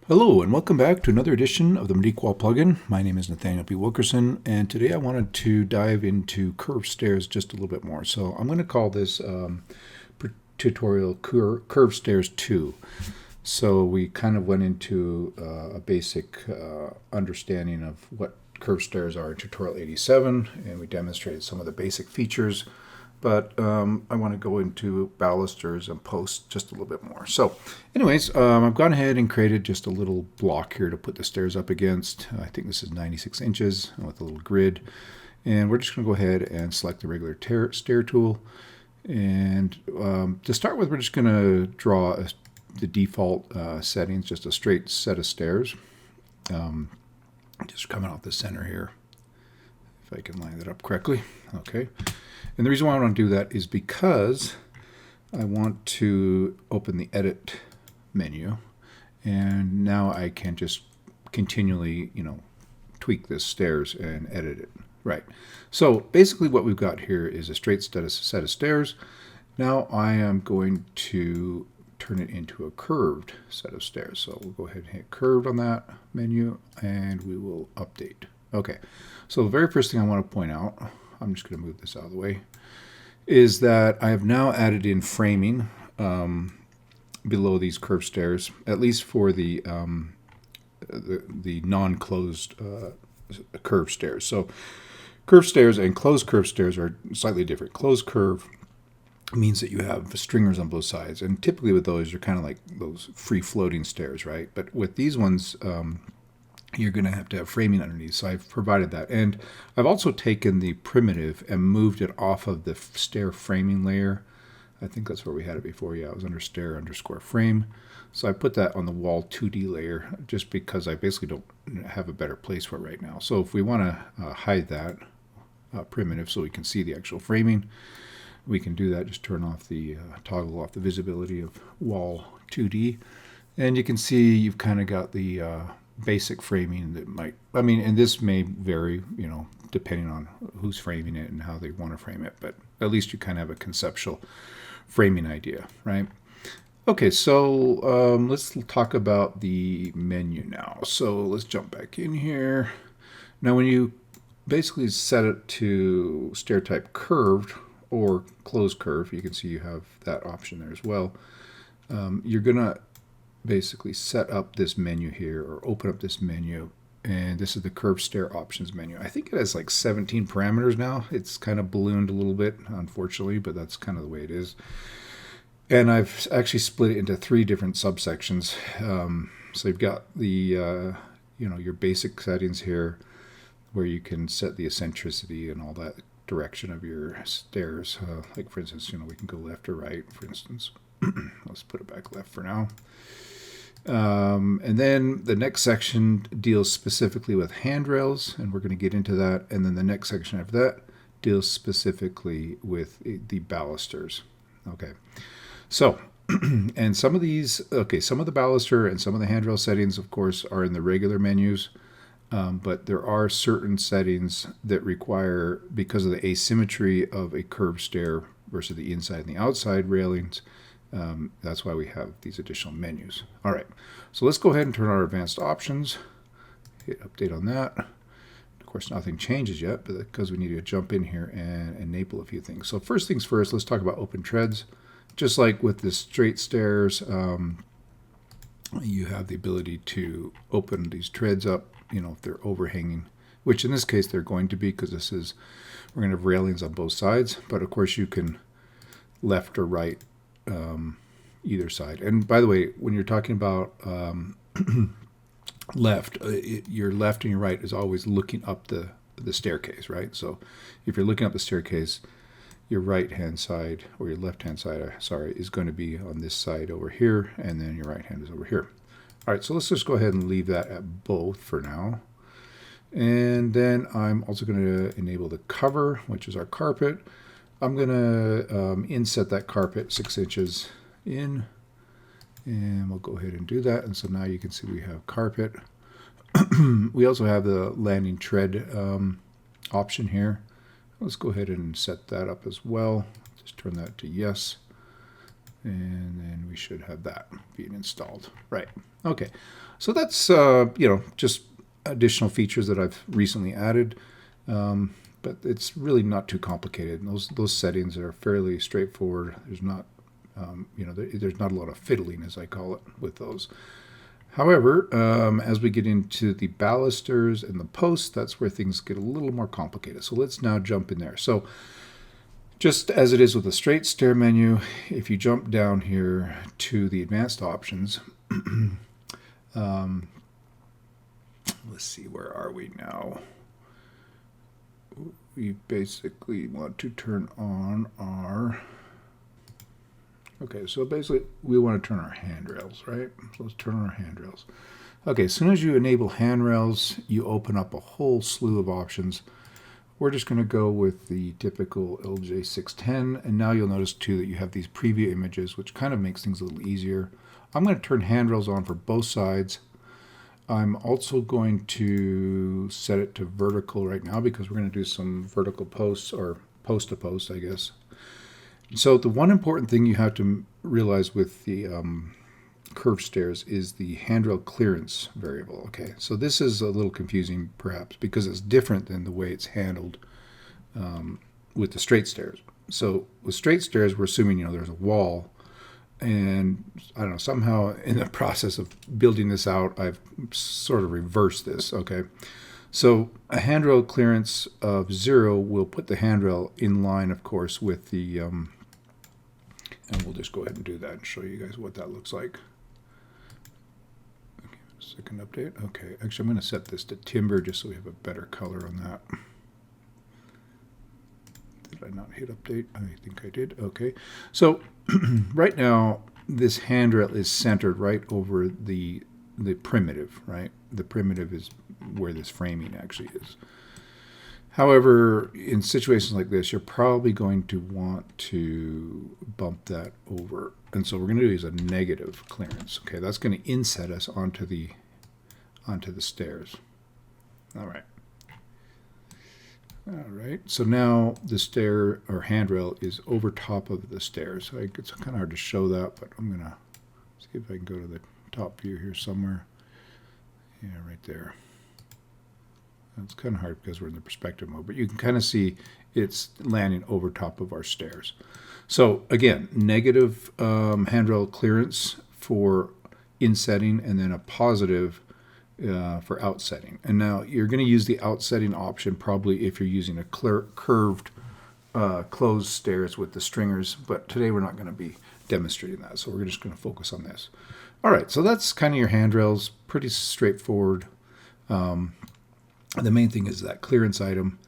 Hello and welcome back to another edition of the Medeek Wall plugin. My name is Nathaniel P. Wilkerson, and today I wanted to dive into curved stairs just a little bit more. So I'm going to call this tutorial Curved Stairs 2. So we kind of went into a basic understanding of what curved stairs are in tutorial 87, and we demonstrated some of the basic features. But I want to go into balusters and posts just a little bit more. So anyways, I've gone ahead and created just a little block here to put the stairs up against. I think this is 96 inches with a little grid. And we're just going to go ahead and select the regular stair tool. And to start with, we're just going to draw the default settings, just a straight set of stairs. Just coming off the center here, if I can line that up correctly. Okay. And the reason why I want to do that is because I want to open the edit menu, and now I can just continually, tweak this stairs and edit it. Right. So basically what we've got here is a straight set of stairs. Now I am going to turn it into a curved set of stairs. So we'll go ahead and hit curved on that menu, and we will update. Okay. So the very first thing I want to point out, I'm just going to move this out of the way, is that I have now added in framing below these curved stairs, at least for the non-closed curved stairs. So curved stairs and closed curved stairs are slightly different. Closed curve means that you have stringers on both sides, and typically with those, you're kind of like those free-floating stairs, right? But with these ones, you're going to have framing underneath. So I've provided that. And I've also taken the primitive and moved it off of the stair framing layer. I think that's where we had it before. Yeah, it was under stair _ frame. So I put that on the wall 2D layer just because I basically don't have a better place for it right now. So if we want to hide that primitive so we can see the actual framing, we can do that. Just turn off the toggle off the visibility of wall 2D. And you can see you've kind of got the basic framing that might, and this may vary, depending on who's framing it and how they want to frame it, but at least you kind of have a conceptual framing idea, right? Okay, so let's talk about the menu now. So let's jump back in here. Now when you basically set it to stair type curved or closed curve, you can see you have that option there as well. You're gonna basically set up this menu here, or open up this menu, and this is the curved stair options menu. I think it has like 17 parameters now. It's kind of ballooned a little bit, unfortunately, but that's kind of the way it is. And I've actually split it into 3 different subsections. So you've got the your basic settings here, where you can set the eccentricity and all that direction of your stairs. Like for instance, we can go left or right, for instance. Let's put it back left for now. And then the next section deals specifically with handrails, and we're going to get into that. And then the next section after that deals specifically with the balusters. Okay, so and some of these, some of the baluster and some of the handrail settings, of course, are in the regular menus. But there are certain settings that require, because of the asymmetry of a curved stair versus the inside and the outside railings, that's why we have these additional menus. All right, so let's go ahead and turn on our advanced options. Hit update on that. Of course, nothing changes yet, but because we need to jump in here and enable a few things. So first things first, let's talk about open treads. Just like with the straight stairs, you have the ability to open these treads up, if they're overhanging, which in this case they're going to be, because we're going to have railings on both sides. But of course you can left or right, either side. And by the way, when you're talking about left, your left and your right is always looking up the staircase, right? So if you're looking up the staircase, your right hand side, or your left hand side, is going to be on this side over here, and then your right hand is over here. All right, so let's just go ahead and leave that at both for now. And then I'm also going to enable the cover, which is our carpet. I'm going to inset that carpet 6 inches in, and we'll go ahead and do that. And so now you can see we have carpet. We also have the landing tread option here. Let's go ahead and set that up as well. Just turn that to yes. And then we should have that being installed. Right. Okay. So that's, just additional features that I've recently added. But it's really not too complicated. And those settings are fairly straightforward. There's not, there's not a lot of fiddling, as I call it, with those. However, as we get into the balusters and the posts, that's where things get a little more complicated. So let's now jump in there. So just as it is with the straight stair menu, if you jump down here to the advanced options, let's see, where are we now? We basically want to turn on our... Okay, so basically we want to turn our handrails, right? So let's turn on our handrails. Okay, as soon as you enable handrails, you open up a whole slew of options. We're just going to go with the typical LJ610, and now you'll notice too that you have these preview images, which kind of makes things a little easier. I'm going to turn handrails on for both sides. I'm also going to set it to vertical right now because we're going to do some vertical posts, or post to post, I guess. So the one important thing you have to realize with the curved stairs is the handrail clearance variable. Okay, so this is a little confusing perhaps because it's different than the way it's handled with the straight stairs. So with straight stairs, we're assuming there's a wall, and I don't know, somehow in the process of building this out, I've sort of reversed this. Okay, so a handrail clearance of 0 will put the handrail in line, of course, with the and we'll just go ahead and do that and show you guys what that looks like. Okay, second update. Okay, actually I'm going to set this to timber just so we have a better color on that. Did I not hit update? I think I did. Okay, so right now this handrail is centered right over the primitive, right? The primitive is where this framing actually is. However, in situations like this, you're probably going to want to bump that over. And so we're going to use a negative clearance. Okay, that's going to inset us onto the stairs. All right. All right, so now the stair or handrail is over top of the stairs. So it's kind of hard to show that, but I'm going to see if I can go to the top view here somewhere. Yeah, right there. It's kind of hard because we're in the perspective mode, but you can kind of see it's landing over top of our stairs. So again, negative handrail clearance for insetting, and then a positive for outsetting. And now you're going to use the outsetting option probably if you're using a curved closed stairs with the stringers, but today we're not going to be demonstrating that, so we're just going to focus on this. All right, so that's kind of your handrails, pretty straightforward. The main thing is that clearance item.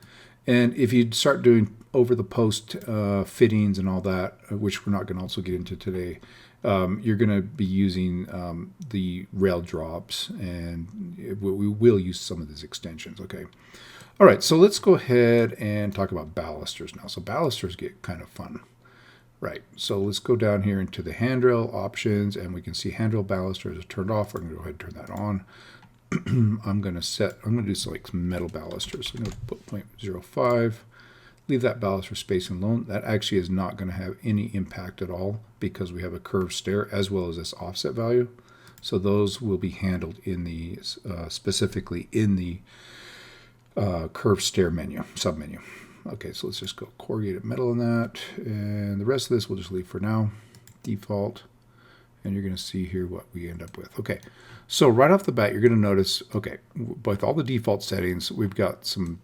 And if you start doing over the post fittings and all that, which we're not going to also get into today, you're going to be using the rail drops, and we will use some of these extensions. Okay. All right, so let's go ahead and talk about balusters now. So balusters get kind of fun. Right, so let's go down here into the handrail options, and we can see handrail balusters is turned off. We're going to go ahead and turn that on. I'm going to do some metal balusters. So I'm going to put 0.05, leave that baluster space alone. That actually is not going to have any impact at all because we have a curved stair as well as this offset value. So those will be handled in the specifically in the curved stair menu, submenu. Okay, so let's just go corrugated metal on that, and the rest of this we'll just leave for now, default. And you're going to see here what we end up with. Okay, so right off the bat, you're going to notice, okay, with all the default settings, we've got some,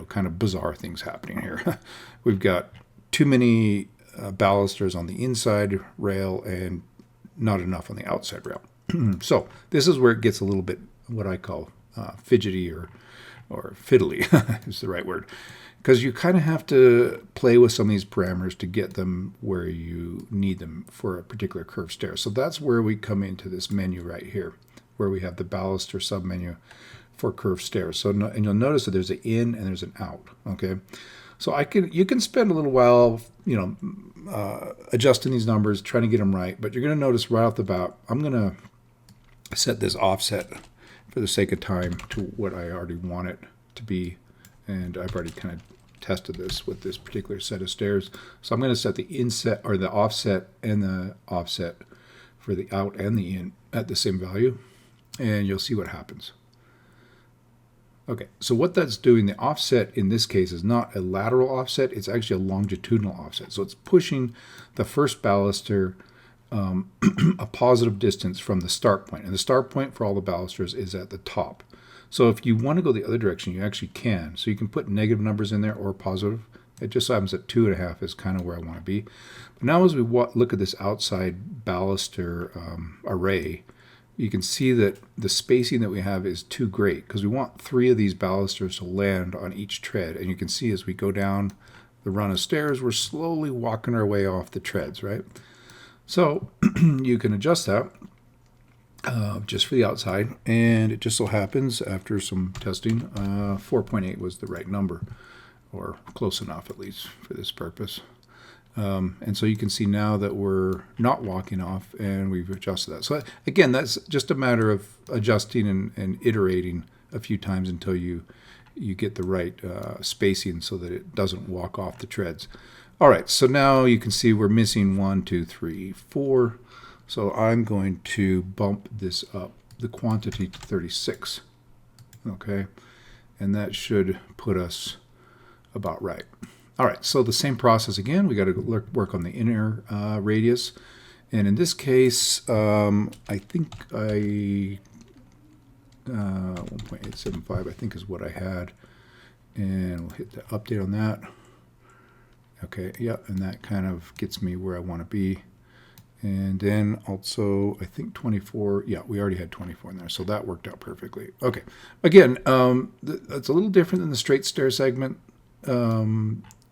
kind of bizarre things happening here. We've got too many balusters on the inside rail and not enough on the outside rail. So this is where it gets a little bit what I call fidgety or fiddly is the right word. Because you kind of have to play with some of these parameters to get them where you need them for a particular curved stair. So that's where we come into this menu right here, where we have the baluster submenu for curved stairs. So and you'll notice that there's an in and there's an out. Okay, so you can spend a little while, adjusting these numbers, trying to get them right. But you're going to notice right off the bat, I'm going to set this offset for the sake of time to what I already want it to be. And I've already kind of tested this with this particular set of stairs. So I'm going to set the inset or the offset and the offset for the out and the in at the same value. and you'll see what happens. Okay, so what that's doing, the offset in this case is not a lateral offset, it's actually a longitudinal offset. So it's pushing the first baluster a positive distance from the start point. And the start point for all the balusters is at the top. So if you want to go the other direction, you actually can. So you can put negative numbers in there or positive. It just so happens that 2.5 is kind of where I want to be. But now as we look at this outside baluster array, you can see that the spacing that we have is too great because we want 3 of these balusters to land on each tread. And you can see as we go down the run of stairs, we're slowly walking our way off the treads, right? So you can adjust that just for the outside, and it just so happens after some testing, 4.8 was the right number, or close enough at least for this purpose. And so you can see now that we're not walking off, and we've adjusted that. So again, that's just a matter of adjusting and iterating a few times until you get the right spacing so that it doesn't walk off the treads. All right, so now you can see we're missing 1, 2, 3, 4. So I'm going to bump this up, the quantity to 36. Okay, and that should put us about right. All right, so the same process again. We got to work on the inner radius. And in this case, I think 1.875 I think is what I had. And we'll hit the update on that. Okay, yeah, and that kind of gets me where I want to be. And then also, I think 24, yeah, we already had 24 in there, so that worked out perfectly. Okay, again, that's a little different than the straight stair segment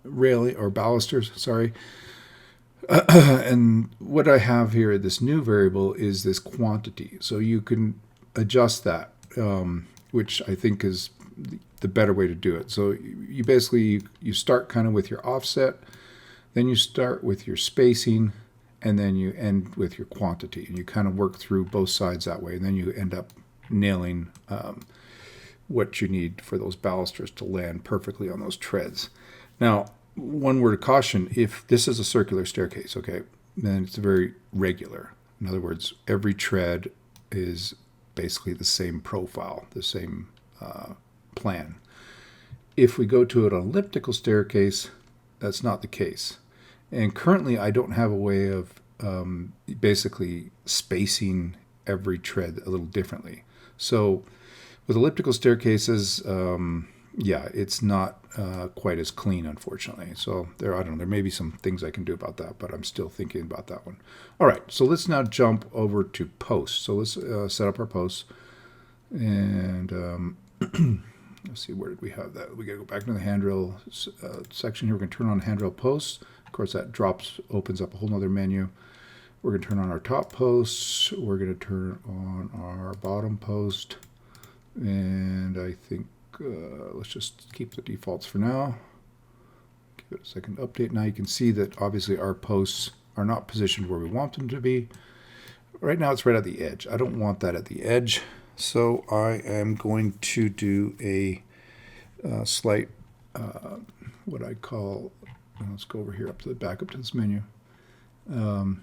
railing, or balusters, sorry. And what I have here, this new variable, is this quantity. So you can adjust that, which I think is the better way to do it. So you basically, you start kind of with your offset, then you start with your spacing, and then you end with your quantity. And you kind of work through both sides that way, and then you end up nailing what you need for those balusters to land perfectly on those treads. Now, one word of caution, if this is a circular staircase, okay, then it's very regular. In other words, every tread is basically the same profile, the same plan. If we go to an elliptical staircase, that's not the case. And currently, I don't have a way of basically spacing every tread a little differently. So with elliptical staircases, yeah, it's not quite as clean, unfortunately. So I don't know, there may be some things I can do about that, but I'm still thinking about that one. All right, so let's now jump over to posts. So let's set up our posts. And let's see, where did we have that? We got to go back to the handrail section here. We're going to turn on handrail posts. Of course, that opens up a whole nother menu. We're going to turn on our top posts. We're going to turn on our bottom post. And I think let's just keep the defaults for now. Give it a second to update. Now you can see that obviously our posts are not positioned where we want them to be. Right now it's right at the edge. I don't want that at the edge. So I am going to do a slight, what I call, let's go over here back up to this menu.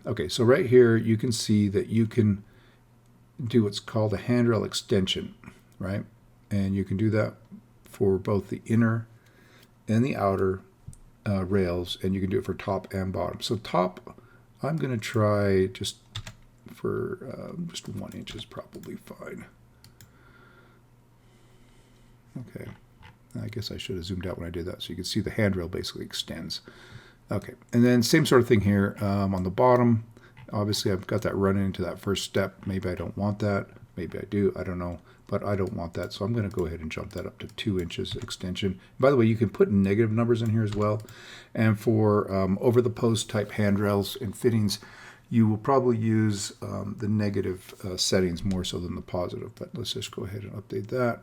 Okay, so right here you can see that you can do what's called a handrail extension, right? And you can do that for both the inner and the outer rails, and you can do it for top and bottom. So top, I'm going to try just for just 1 inch is probably fine. Okay, I guess I should have zoomed out when I did that so you can see the handrail basically extends. Okay, and then same sort of thing here on the bottom. Obviously, I've got that running into that first step. Maybe I don't want that. Maybe I do. I don't know. But I don't want that. So I'm going to go ahead and jump that up to 2 inches extension. By the way, you can put negative numbers in here as well. And for over-the-post type handrails and fittings, you will probably use the negative settings more so than the positive. But let's just go ahead and update that.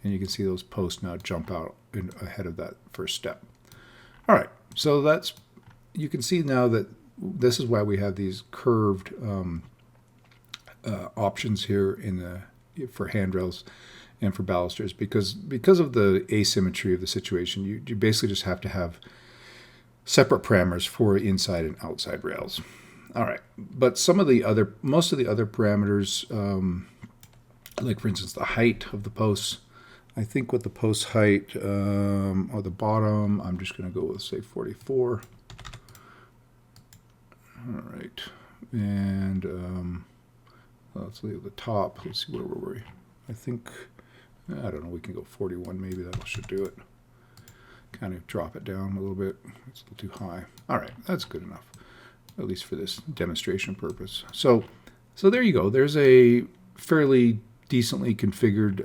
And you can see those posts now jump out ahead of that first step. All right, so you can see now that this is why we have these curved options here for handrails and for balusters, because of the asymmetry of the situation, you basically just have to have separate parameters for inside and outside rails. All right, but most of the other parameters, like for instance the height of the posts, I think with the post height or the bottom, I'm just going to go with say 44. All right, and let's leave the top. Let's see, where were we? I think, I don't know, we can go 41 maybe. That should do it. Kind of drop it down a little bit. It's a little too high. All right, that's good enough, at least for this demonstration purpose. So there you go. There's a fairly decently configured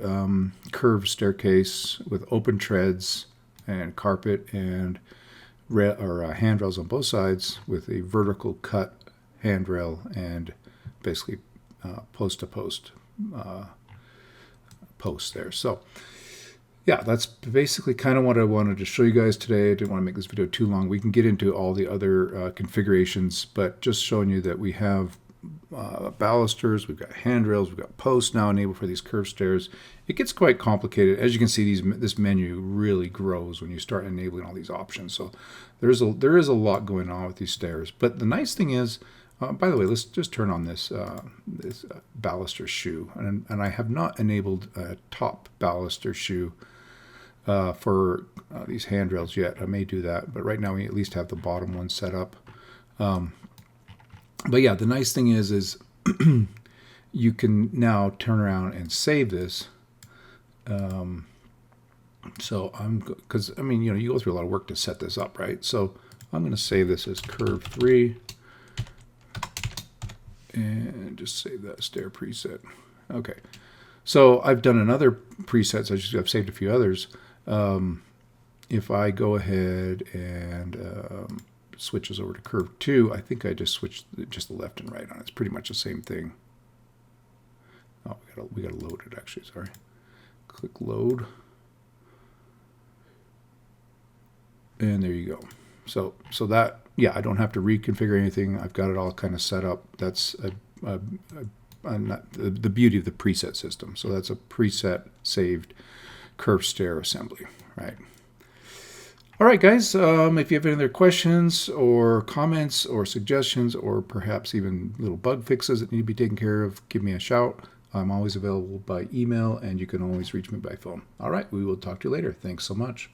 curved staircase with open treads and carpet and handrails on both sides with a vertical cut handrail and basically post to post posts there. So yeah, that's basically kind of what I wanted to show you guys today. I didn't want to make this video too long. We can get into all the other configurations, but just showing you that we have balusters, we've got handrails, we've got posts now enabled for these curved stairs. It gets quite complicated. As you can see, this menu really grows when you start enabling all these options. So there is a lot going on with these stairs. But the nice thing is, by the way, let's just turn on this baluster shoe, and I have not enabled a top baluster shoe for these handrails yet. I may do that, but right now we at least have the bottom one set up. But yeah, the nice thing is you can now turn around and save this. So because I mean, you go through a lot of work to set this up, right? So I'm going to save this as curve 3 and just save that stair preset. Okay. So I've done another preset. So I've saved a few others. If I go ahead and switches over to curve 2, I think I just switched just the left and right on it. It's pretty much the same thing. Oh, we gotta load it actually, sorry. Click load. And there you go. So that, yeah, I don't have to reconfigure anything. I've got it all kind of set up. That's the beauty of the preset system. So that's a preset saved curved stair assembly, right? All right, guys, if you have any other questions or comments or suggestions or perhaps even little bug fixes that need to be taken care of, give me a shout. I'm always available by email, and you can always reach me by phone. All right, we will talk to you later. Thanks so much.